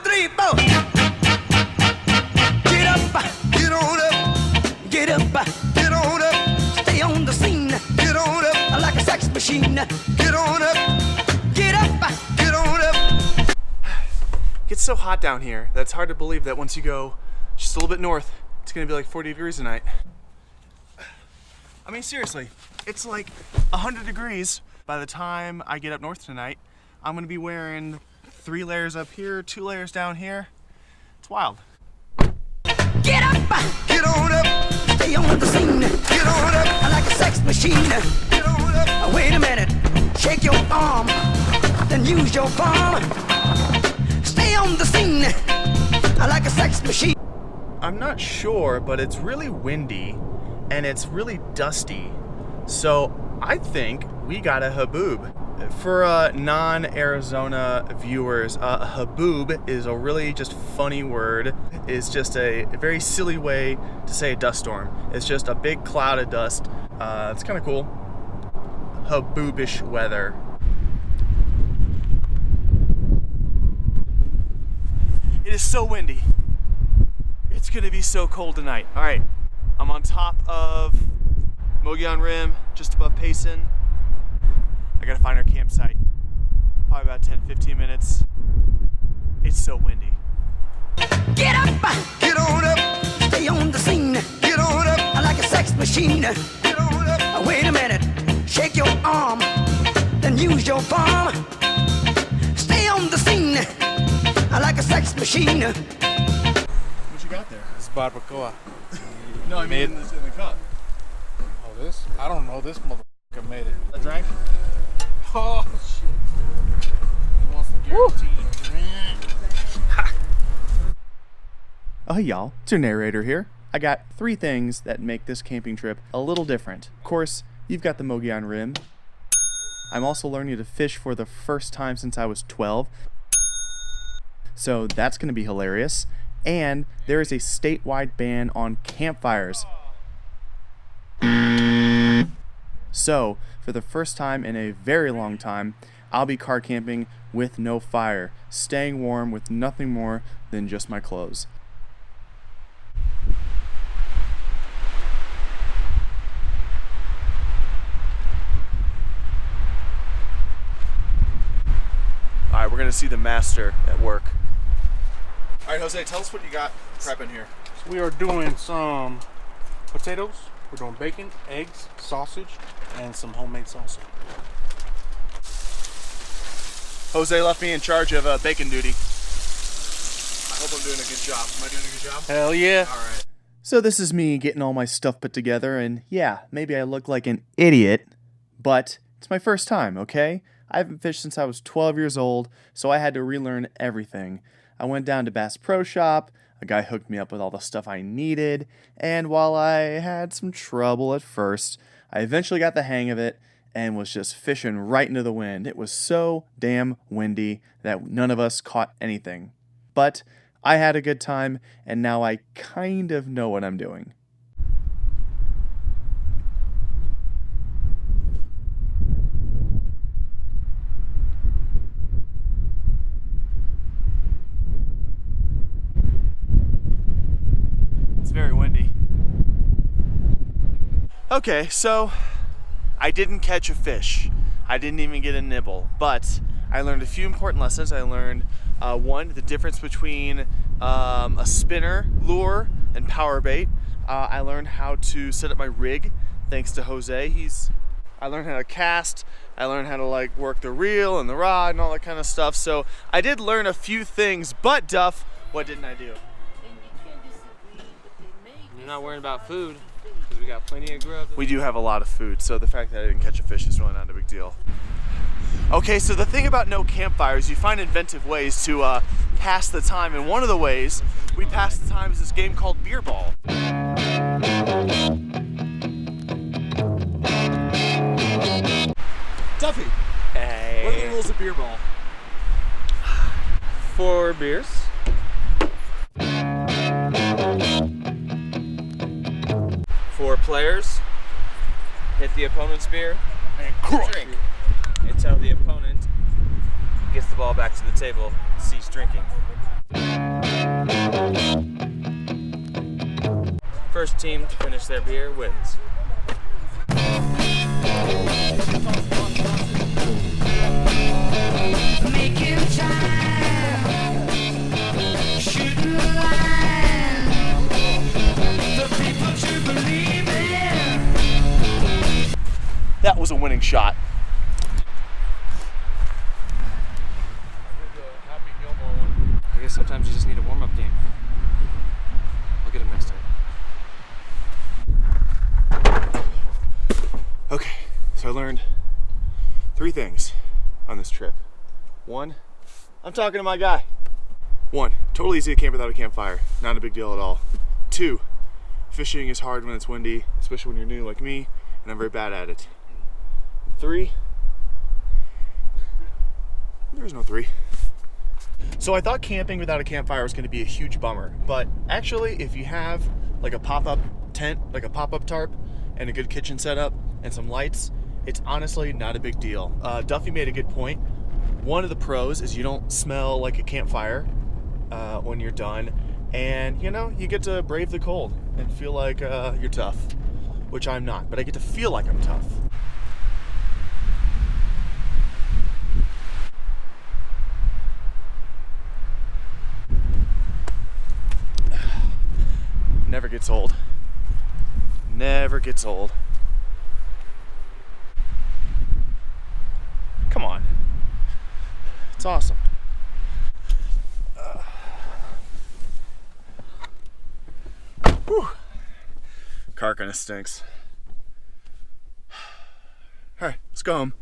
3, 4. Get up, get on up, get up, get on up. Stay on the scene, get on up like a sex machine. Get on up, get up, get on up. It gets so hot down here that it's hard to believe that once you go just a little bit north, it's gonna be like 40 degrees tonight. I mean, seriously, it's like 100 degrees by the time I get up north tonight. I'm gonna be wearing 3 layers up here, 2 layers down here. It's wild. Get up, get on up, stay on the scene. Get on up like a sex machine. Get on up. Wait a minute, shake your arm, then use your palm. Stay on the scene like a sex machine. I'm not sure, but it's really windy and it's really dusty. So I think we got a haboob. For non-Arizona viewers, haboob is a really just funny word. It's just a very silly way to say a dust storm. It's just a big cloud of dust. It's kind of cool. Haboobish weather. It is so windy. It's gonna be so cold tonight. All right, I'm on top of Mogollon Rim, just above Payson. I gotta find our campsite. Probably about 10-15 minutes. It's so windy. Get up, get on up, stay on the scene. Get on up like a sex machine. Get on up. Wait a minute, shake your arm, then use your palm. Stay on the scene like a sex machine. What you got there? It's barbacoa. No, I mean in the cup. Oh, this? I don't know. This motherfucker made it. A drink? Oh, shit. He wants the guarantee. Oh, hey y'all, it's your narrator here. I got 3 things that make this camping trip a little different. Of course, you've got the Mogollon Rim. I'm also learning to fish for the first time since I was 12. So that's going to be hilarious. And there is a statewide ban on campfires. So, for the first time in a very long time, I'll be car camping with no fire, staying warm with nothing more than just my clothes. Alright, we're gonna see the master at work. Alright, Jose, tell us what you got prepping here. So we are doing some potatoes. We're doing bacon, eggs, sausage, and some homemade salsa. Jose left me in charge of bacon duty. I hope I'm doing a good job. Am I doing a good job? Hell yeah. Alright. So this is me getting all my stuff put together, and yeah, maybe I look like an idiot, but it's my first time, okay? I haven't fished since I was 12 years old, so I had to relearn everything. I went down to Bass Pro Shop, a guy hooked me up with all the stuff I needed, and while I had some trouble at first, I eventually got the hang of it and was just fishing right into the wind. It was so damn windy that none of us caught anything. But I had a good time, and now I kind of know what I'm doing. Very windy. Okay, so I didn't catch a fish. I didn't even get a nibble, but I learned a few important lessons. I learned one, the difference between a spinner lure and power bait. I learned how to set up my rig thanks to Jose. I learned how to cast. I learned how to like work the reel and the rod and all that kind of stuff. So I did learn a few things, but Duff, what didn't I do? You're not worrying about food because we got plenty of grub. We do have a lot of food, so the fact that I didn't catch a fish is really not a big deal. Okay, so the thing about no campfires, you find inventive ways to pass the time, and one of the ways we pass the time is this game called beer ball. Duffy, Hey. what are the rules of beer ball? 4 beers. Four players hit the opponent's beer And drink until the opponent gets the ball back to the table, cease drinking. First team to finish their beer wins. Making time, shooting the line, the people to believe in. That was a winning shot. I guess sometimes you just need a warm-up game. I'll get him next time. Okay, so I learned 3 things on this trip. 1, I'm talking to my guy. 1, totally easy to camp without a campfire. Not a big deal at all. 2, fishing is hard when it's windy, especially when you're new like me, and I'm very bad at it. 3, there's no 3. So I thought camping without a campfire was going to be a huge bummer, but actually if you have like a pop-up tent, like a pop-up tarp, and a good kitchen setup and some lights, it's honestly not a big deal. Duffy made a good point. One of the pros is you don't smell like a campfire when you're done, and you know, you get to brave the cold and feel like you're tough, which I'm not, but I get to feel like I'm tough. Never gets old. Never gets old. Come on. It's awesome. Whew. Car kinda stinks. Alright, let's go home.